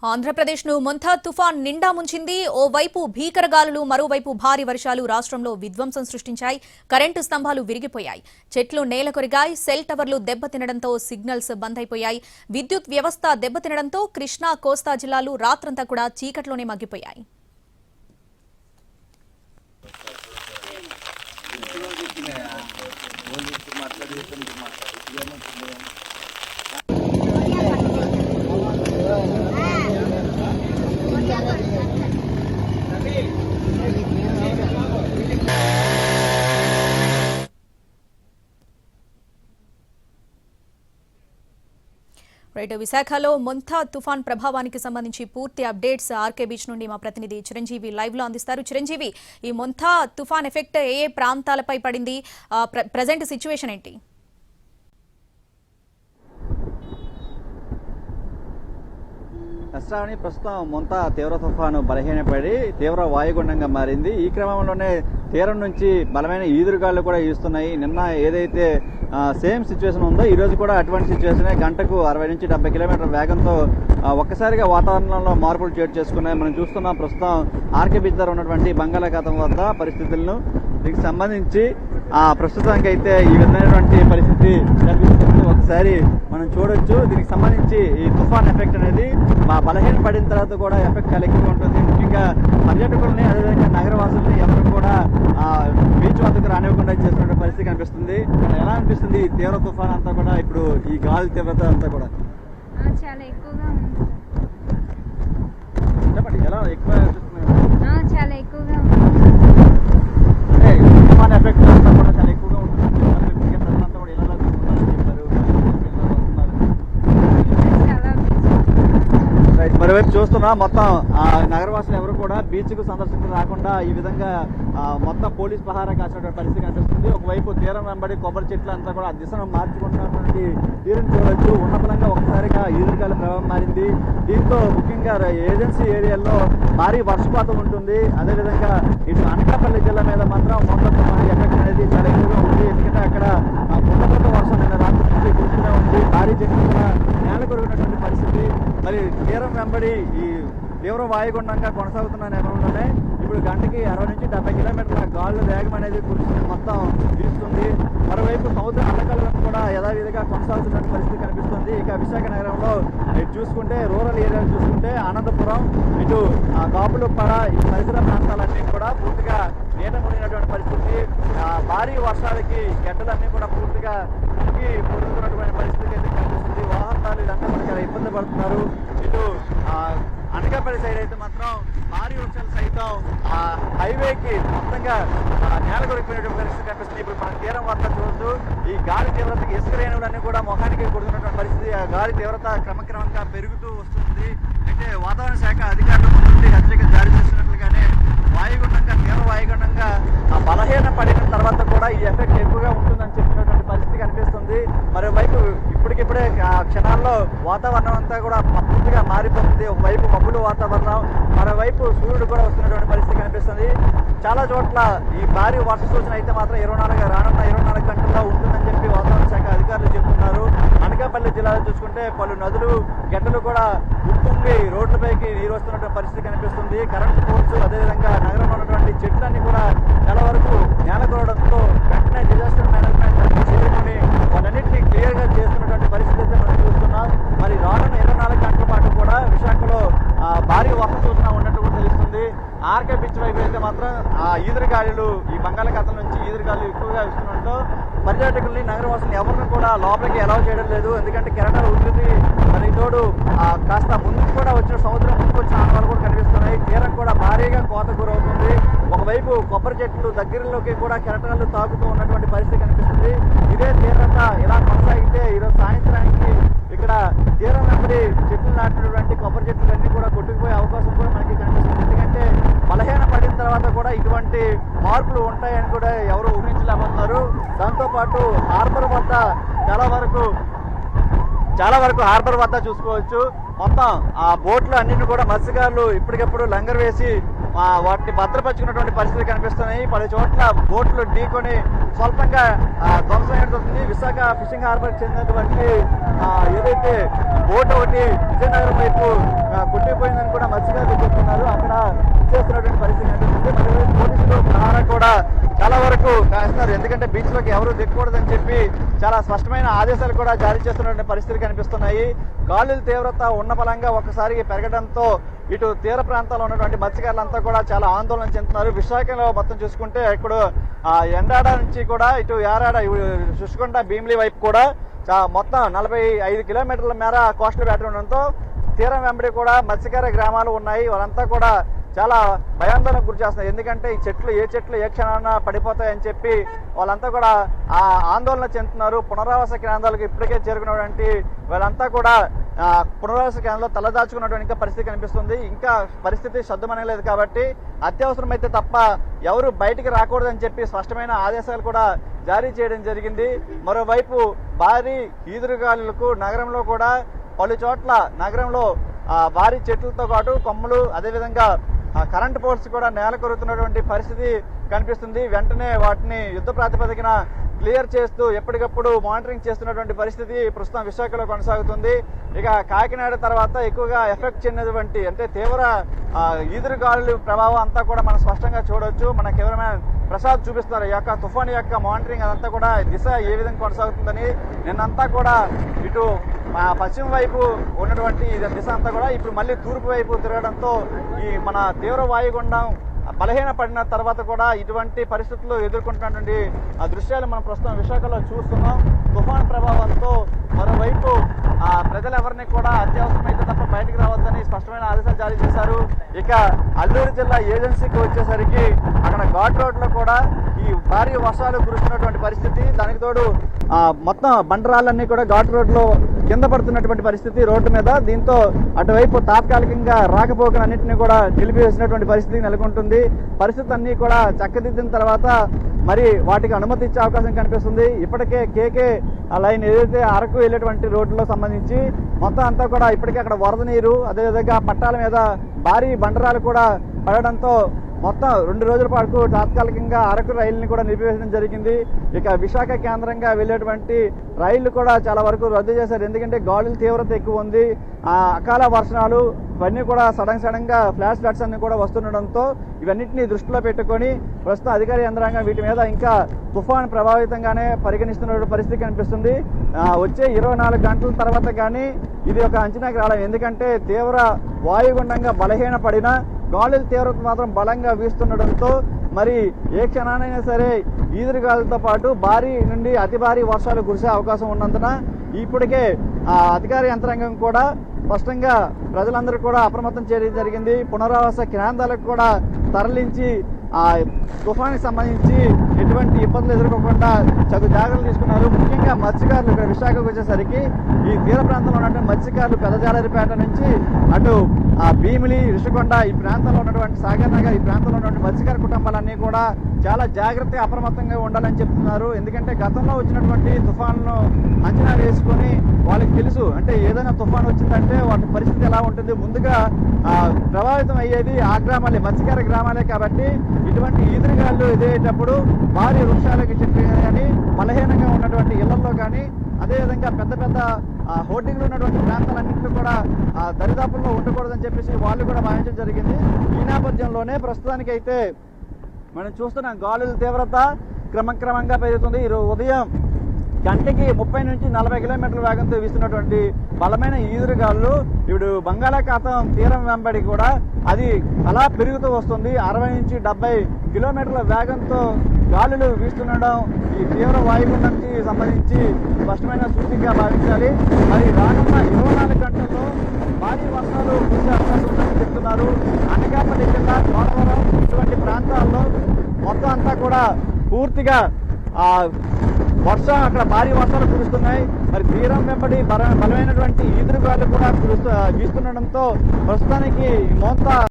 ఆంధ్రప్రదేశ్ను మొంతా తుఫాన్ నిండా ముంచింది. ఓవైపు భీకర గాలులు, మరోవైపు భారీ వర్షాలు రాష్ట్రంలో విధ్వంసం సృష్టించాయి. కరెంటు స్తంభాలు విరిగిపోయాయి, చెట్లు నేలకొరిగాయి, సెల్ టవర్లు దెబ్బతినడంతో సిగ్నల్స్ బంద్ అయిపోయాయి. విద్యుత్ వ్యవస్థ దెబ్బతినడంతో కృష్ణా, కోస్తా జిల్లాలు రాత్రంతా కూడా చీకట్లోనే మగ్గిపోయాయి. విశాఖలో మొంతా తుఫాన్ ప్రభావానికి సంబంధించి పూర్తి అప్డేట్స్ ఆర్కే బీచ్ నుండి మా ప్రతినిధి చిరంజీవి లైవ్ లో అందిస్తారు. చిరంజీవి, ఈ మొంతా తుఫాన్ ఎఫెక్ట్ ఏ ప్రాంతాలపై పడింది? ప్రెజెంట్ సిచ్యువేషన్ ఏంటి? నష్టాన్ని ప్రస్తుతం మొంతా తీవ్ర తుఫాను బలహీనపడి తీవ్ర వాయుగుండంగా మారింది. ఈ క్రమంలోనే తీరం నుంచి బలమైన ఈదురుగాళ్లు కూడా ఈస్తున్నాయి. నిన్న ఏదైతే సేమ్ సిచ్యువేషన్ ఉందో ఈ రోజు కూడా అటువంటి సిచ్యువేషనే. గంటకు 60 నుంచి 70 కిలోమీటర్ల వేగంతో ఒక్కసారిగా వాతావరణంలో మార్పులు చోటు చేసుకున్నాయి. మనం చూస్తున్నాం ప్రస్తుతం ఆర్కే బీచ్ దగ్గర ఉన్నటువంటి బంగాళాఖాతం వద్ద పరిస్థితులను. దీనికి సంబంధించి ప్రస్తుతానికి అయితే ఈ విధమైనటువంటి పరిస్థితి కనిపిస్తుంది. ఒకసారి మనం చూడొచ్చు. దీనికి సంబంధించి ఈ తుఫాన్ ఎఫెక్ట్ అనేది బలహీన పడిన తర్వాత కూడా ఎఫెక్ట్ చాలా ఎక్కువ ఉంటుంది. ముఖ్యంగా పర్యాటకుల్ని, అదేవిధంగా నగరవాసుల్ని ఎవరు కూడా బీచ్ వద్దకు రానివ్వకుండా చేస్తున్న పరిస్థితి కనిపిస్తుంది. ఎలా అనిపిస్తుంది ఈ తీవ్ర తుఫాన్ అంతా కూడా, ఇప్పుడు ఈ గాలి తీవ్రత అంతా కూడా? చాలా ఎక్కువగా ఉంది. చెప్పండి, ఎలా ఎక్కువ చాలా ఎక్కువగా అంటే తుఫాన్ ఎఫెక్ట్ అంతా కూడా చాలా ఎక్కువగా ఉంటుంది. ప్రజలంతా కూడా ఇలా మరోవైపు చూస్తున్నా మొత్తం నగరవాసులు ఎవరు కూడా బీచ్ కు సందర్శకులు రాకుండా ఈ విధంగా మొత్తం పోలీస్ పహారా కాసినటువంటి పరిస్థితి కనిపిస్తుంది. ఒకవైపు తీరం వెంబడి కొబ్బరి చెట్లు అంతా కూడా దిశను మార్చుకుంటున్నటువంటి తీరం చూడొచ్చు. ఉన్నపలంగా ఒకసారిగా ఈదురుగాలి ప్రభావం మారింది. దీంతో ముఖ్యంగా ఏజెన్సీ ఏరియాల్లో భారీ వర్షపాతం ఉంటుంది. అదేవిధంగా ఇటు అనకాపల్లి జిల్లా మీద మాత్రం మొంతా తుఫాను ఎఫెక్ట్ అనేది చాలా ఎక్కువగా ఉంది. ఎందుకంటే అక్కడ కుండపోత వర్షం నిన్న రాత్రి నుంచి కురుస్తూనే ఉంది. భారీ చెట్లు కూడా నేల కొరిగినటువంటి పరిస్థితి. మరి తీరం వెంబడి ఈ తీవ్ర వాయుగుండంగా కొనసాగుతున్న నేపథ్యంలోనే ఇప్పుడు గంటకి 60 నుంచి 70 కిలోమీటర్ల గాలుల వేగం అనేది కురుస్తుంది, మొత్తం వీస్తుంది. మరోవైపు సముద్ర అల్లకల్లం కూడా యథావిధిగా కొనసాగుతున్న పరిస్థితి కనిపిస్తుంది. ఇక విశాఖ నగరంలో ఇటు చూసుకుంటే, రూరల్ ఏరియాలు చూసుకుంటే అనంతపురం, ఇటు కాపులుప్పడ, ఈ పరిసర ప్రాంతాలన్నీ కూడా పూర్తిగా నీట మునిగినటువంటి పరిస్థితి. భారీ వర్షాలకి గడ్డలన్నీ కూడా పూర్తిగా మునిగి పొందుతున్నటువంటి పరిస్థితి అయితే కనిపిస్తుంది. వాహనాలు ఇదంతా మనకి ఇబ్బంది పడుతున్నారు. ఇటు అనకాపల్లి సైడ్ అయితే మాత్రం భారీ వర్షాలు సైతం హైవేకి మొత్తంగా నేల కొరికిపోయినటువంటి పరిస్థితి కనిపిస్తుంది. ఇప్పుడు మన తీరం వద్ద చూడొచ్చు. ఈ గాలి తీవ్రతకి ఇసుక రేణువులన్నీ కూడా మొహానికి కొడుతున్నటువంటి పరిస్థితి. ఆ గాలి తీవ్రత క్రమక్రమంగా పెరుగుతూ వస్తుంది. అయితే వాతావరణ శాఖ అధికారులు ముందు హెచ్చరిక జారీ చేస్తున్నట్లుగానే వాయుగుండంగా, తీవ్ర వాయుగుండంగా బలహీన పడిన తర్వాత కూడా ఈ ఎఫెక్ట్ ఎక్కువగా ఉంటుందని చెప్పినటువంటి పరిస్థితి కనిపిస్తుంది. మరోవైపు ఇప్పటికిప్పుడే క్షణాల్లో వాతావరణం అంతా కూడా పూర్తిగా మారిపోతుంది. ఒకవైపు మబ్బులు వాతావరణం, మరోవైపు సూర్యుడు కూడా వస్తున్నటువంటి పరిస్థితి కనిపిస్తుంది. చాలా చోట్ల ఈ భారీ వర్ష సూచన అయితే మాత్రం రానున్న 24 గంటల్లో ఉంటుందని చెప్పి వాతావరణ శాఖ అధికారులు చెబుతున్నారు. అనకాపల్లి జిల్లాలో చూసుకుంటే పలు నదులు, గడ్డలు కూడా ఉప్పొంగి రోడ్లపైకి నీరు వస్తున్నటువంటి పరిస్థితి కనిపిస్తుంది. కరెంటు పోల్స్, అదేవిధంగా నగరంలో ఉన్నటువంటి చెట్లన్నీ కూడా చాలా వరకు నేల కోరడంతో వెంటనే డిజాస్టర్ మేనేజ్మెంట్ చేరుకుని వాటన్నింటినీ క్లియర్గా చేస్తున్నటువంటి పరిస్థితి అయితే మనం చూస్తున్నాం. మరి రానున్న 24 గంటల పాటు కూడా విశాఖలో భారీ వర్ష సూచన ఉన్నట్టు కూడా తెలుస్తుంది. ఆర్కే బీచ్ వైపు అయితే మాత్రం ఈదురుగాలులు, ఈ బంగాళాఖాతం నుంచి ఈదురుగాలు ఎక్కువగా ఇస్తుండటంతో పర్యాటకుల్ని, నగరవాసుల్ని ఎవరిని కూడా లోపలికి అలౌ చేయడం లేదు. ఎందుకంటే కెరటాల ఉధృతి, మరి తోడు కాస్త ముందుకు కూడా వచ్చిన సముద్రం ముందుకు వచ్చిన ఆనవాళ్ళు కూడా కనిపిస్తున్నాయి. తీరం కూడా భారీగా కోత గురవుతుంది. ఒకవైపు కొబ్బరి చెట్లు దగ్గరలోకి కూడా కెరటాలు తాకుతూ ఉన్నటువంటి పరిస్థితి కనిపిస్తుంది. ఇదే తీవ్రత ఇలా కొనసాగితే ఈరోజు సాయంత్రానికి ఇక్కడ తీరం వెంబడి చెట్లు నాటినటువంటి కొబ్బరి చెట్లు అన్నీ కూడా కొట్టుకుపోయే అవకాశం కూడా మనకి కనిపిస్తుంది. ఎందుకంటే బలహీన పడిన తర్వాత కూడా ఇటువంటి మార్పులు ఉంటాయని కూడా ఎవరు ఊహించలేకపోతున్నారు. దాంతోపాటు హార్బర్ వద్ద చాలా వరకు హార్బర్ వద్ద చూసుకోవచ్చు. మొత్తం ఆ బోట్లు అన్నింటినీ కూడా మత్స్యకారులు ఇప్పటికెప్పుడు లంగర్ వేసి వాటిని భద్రపరుచుకున్నటువంటి పరిస్థితి కనిపిస్తున్నాయి. పలు చోట్ల బోట్లు ఢీకొని స్వల్పంగా ధ్వంసం జరుగుతుంది. విశాఖ ఫిషింగ్ హార్బర్ చెందినటువంటి ఏదైతే బోట్ ఒకటి విజయనగరం వైపు కొట్టి పడిపోయిందని కూడా మత్స్యకారులు చెప్తున్నారు. అక్కడ చేస్తున్నటువంటి పరిస్థితి కనిపిస్తుంది. మరోవైపు పోలీసులు పహారా కూడా చాలా వరకు కాస్తున్నారు. ఎందుకంటే బీచ్ లోకి ఎవరు దిగకూడదని చెప్పి చాలా స్పష్టమైన ఆదేశాలు కూడా జారీ చేస్తున్నటువంటి పరిస్థితులు కనిపిస్తున్నాయి. గాలుల తీవ్రత ఉన్న బలంగా ఒక్కసారి పెరగడంతో ఇటు తీర ప్రాంతాల్లో ఉన్నటువంటి మత్స్యకారులంతా కూడా చాలా ఆందోళన చెందుతున్నారు. విశాఖలో మొత్తం చూసుకుంటే ఇప్పుడు ఎండాడ నుంచి కూడా ఇటు యారాడ చూసుకుంటా భీమిలి వైపు కూడా మొత్తం 45 కిలోమీటర్ల మేర కోస్టల్ బ్యాటరీ ఉండడంతో తీరం వెంబడి కూడా మత్స్యకార గ్రామాలు ఉన్నాయి. వాళ్ళంతా కూడా చాలా భయాందోళనకు గురి చేస్తున్నారు. ఎందుకంటే ఈ చెట్లు ఏ క్షణాన పడిపోతాయని చెప్పి వాళ్ళంతా కూడా ఆ ఆందోళన చెందుతున్నారు. పునరావాస కేంద్రాలకు ఇప్పటికే చేరుకున్నటువంటి వాళ్ళంతా కూడా పునరావాస కేంద్రంలో తలదాచుకున్నటువంటి పరిస్థితి కనిపిస్తుంది. ఇంకా పరిస్థితి సద్దుమనలేదు కాబట్టి అత్యవసరమైతే తప్ప ఎవరు బయటికి రాకూడదని చెప్పి స్పష్టమైన ఆదేశాలు కూడా జారీ చేయడం జరిగింది. మరోవైపు భారీ ఈదురుగాలులకు నగరంలో కూడా పలు చోట్ల నగరంలో భారీ చెట్లతో పాటు కొమ్మలు అదేవిధంగా కరెంట్ పోల్స్ కూడా నేల కొరుతున్నటువంటి పరిస్థితి కనిపిస్తుంది. వెంటనే వాటిని యుద్ధ ప్రాతిపదికన క్లియర్ చేస్తూ ఎప్పటికప్పుడు మానిటరింగ్ చేస్తున్నటువంటి పరిస్థితి ప్రస్తుతం విశాఖలో కొనసాగుతుంది. ఇక కాకినాడ తర్వాత ఎక్కువగా ఎఫెక్ట్ చెందినటువంటి అంటే తీవ్ర ఈదురుగాలుల ప్రభావం అంతా కూడా మనం స్పష్టంగా చూడవచ్చు. మన కెమెరామ్యాన్ ప్రసాద్ చూపిస్తున్నారు ఈ యొక్క తుఫాను యొక్క మానిటరింగ్ అదంతా కూడా దిశ ఏ విధంగా కొనసాగుతుందని. నిన్నంతా కూడా ఇటు పశ్చిమ వైపు ఉన్నటువంటి దిశ అంతా కూడా ఇప్పుడు మళ్ళీ తూర్పు వైపు తిరగడంతో ఈ మన తీవ్ర వాయుగుండం బలహీన పడిన తర్వాత కూడా ఇటువంటి పరిస్థితులు ఎదుర్కొంటున్నటువంటి దృశ్యాలు మనం ప్రస్తుతం విశాఖలో చూస్తున్నాం. తుఫాను ప్రభావంతో మరోవైపు ప్రజలెవరిని కూడా అత్యవసరమైతే తప్ప బయటకు రావద్దని స్పష్టమైన ఆదేశాలు జారీ చేశారు. ఇక అల్లూరు జిల్లా ఏజెన్సీకి వచ్చేసరికి అక్కడ ఘాట్ రోడ్లో కూడా ఈ భారీ వర్షాలు కురుస్తున్నటువంటి పరిస్థితి. దానికి తోడు మొత్తం బండరాళ్ళన్నీ కూడా ఘాట్ రోడ్లో కింద పడుతున్నటువంటి పరిస్థితి రోడ్డు మీద. దీంతో అటువైపు తాత్కాలికంగా రాకపోకలన్నింటినీ కూడా నిలిపివేసినటువంటి పరిస్థితి నెలకొంటుంది. పరిస్థితి అన్ని కూడా చక్కదిద్దిన తర్వాత మరి వాటికి అనుమతి ఇచ్చే అవకాశం కనిపిస్తుంది. ఇప్పటికే కేకే లైన్ ఏదైతే అరకు వెళ్ళేటువంటి రోడ్లో సంబంధించి మొత్తం అంతా కూడా ఇప్పటికే అక్కడ వరద నీరు అదేవిధంగా పట్టాల మీద భారీ బండరాలు కూడా పడడంతో మొత్తం 2 రోజుల పాటు తాత్కాలికంగా అరకు రైలుని కూడా నిలిపివేయడం జరిగింది. ఇక విశాఖ కేంద్రంగా వెళ్ళేటువంటి రైళ్లు కూడా చాలా వరకు రద్దు చేశారు. ఎందుకంటే గాలుల తీవ్రత ఎక్కువ ఉంది. అకాల వర్షాలు ఇవన్నీ కూడా సడన్ గా ఫ్లాష్ ఫ్లడ్స్ అన్ని కూడా వస్తుండడంతో ఇవన్నింటినీ దృష్టిలో పెట్టుకొని ప్రస్తుతం అధికార యంత్రాంగం వీటి మీద ఇంకా తుఫాను ప్రభావితంగానే పరిగణిస్తున్న పరిస్థితి కనిపిస్తుంది. వచ్చే 24 గంటల తర్వాత కానీ ఇది ఒక అంచనాకి రావడం. ఎందుకంటే తీవ్ర వాయుగుండంగా బలహీన పడిన గాలుల తీవ్రత మాత్రం బలంగా వీస్తుండడంతో మరి ఏ క్షణానైనా సరే ఈదురుగాలులతో పాటు భారీ నుండి అతి భారీ వర్షాలు కురిసే అవకాశం ఉన్నందున ఇప్పటికే అధికార యంత్రాంగం కూడా స్పష్టంగా ప్రజలందరూ కూడా అప్రమత్తం చేయడం జరిగింది. పునరావాస కేంద్రాలకు కూడా తరలించి తుఫానికి సంబంధించి ఎటువంటి ఇబ్బందులు ఎదుర్కోకుండా చదువు జాగ్రత్తలు తీసుకున్నారు. ముఖ్యంగా మత్స్యకారులు ఇక్కడ విశాఖకు వచ్చేసరికి ఈ తీర ప్రాంతంలో ఉన్నటువంటి మత్స్యకారులు పెదజాలరిపేట నుంచి అటు భీమిలి ఋషికొండ ఈ ప్రాంతంలో ఉన్నటువంటి సాగర్ నగర్ ఈ ప్రాంతంలో ఉన్నటువంటి మత్స్యకార కుటుంబాలన్నీ కూడా చాలా జాగ్రత్తగా అప్రమత్తంగా ఉండాలని చెప్తున్నారు. ఎందుకంటే గతంలో వచ్చినటువంటి తుఫాన్లను అంచనా వేసుకొని వాళ్ళకి తెలుసు అంటే ఏదైనా తుఫాన్ వచ్చిందంటే వాటి పరిస్థితి ఎలా ఉంటుంది. ముందుగా ప్రభావితం అయ్యేది ఆ గ్రామాలే మత్స్యకార గ్రామాలే కాబట్టి ఇటువంటి ఈదురుగాళ్ళు ఎదేటప్పుడు భారీ వృక్షాలకి చెట్లు కానీ బలహీనంగా ఉన్నటువంటి ఇళ్లలో కానీ అదేవిధంగా పెద్ద పెద్ద హోర్డింగ్లు ఉన్నటువంటి ప్రాంతాలన్నింటిలో కూడా దరిదాపుల్లో ఉండకూడదని చెప్పేసి వాళ్ళు కూడా భావించడం జరిగింది. ఈ నేపథ్యంలోనే ప్రస్తుతానికైతే మనం చూస్తున్నాం గాలుల తీవ్రత క్రమక్రమంగా పెరుగుతుంది. ఈరోజు ఉదయం గంటకి 30 నుంచి 40 కిలోమీటర్ల వేగంతో వీస్తున్నటువంటి బలమైన ఈదురుగాలు ఇప్పుడు బంగాళాఖాతం తీరం వెంబడి కూడా అది అలా పెరుగుతూ వస్తుంది. 60 నుంచి 70 కిలోమీటర్ల వేగంతో గాలులు వీస్తుండడం ఈ తీవ్ర వాయుగుండానికి సంబంధించి స్పష్టమైన సూచికగా భావించాలి. మరి రానున్న 24 గంటల్లో భారీ వర్షాలు కురిసే అవకాశం ఉందని చెప్తున్నారు. అనకాపల్లి జిల్లా పోలవరం ఇటువంటి ప్రాంతాల్లో మొత్తం అంతా కూడా పూర్తిగా వర్షం అక్కడ భారీ వర్షాలు కురుస్తున్నాయి. మరి తీరం వెంబడి బలమైనటువంటి ఈదురుగాలు కూడా వీస్తుండడంతో ప్రస్తుతానికి మోంతా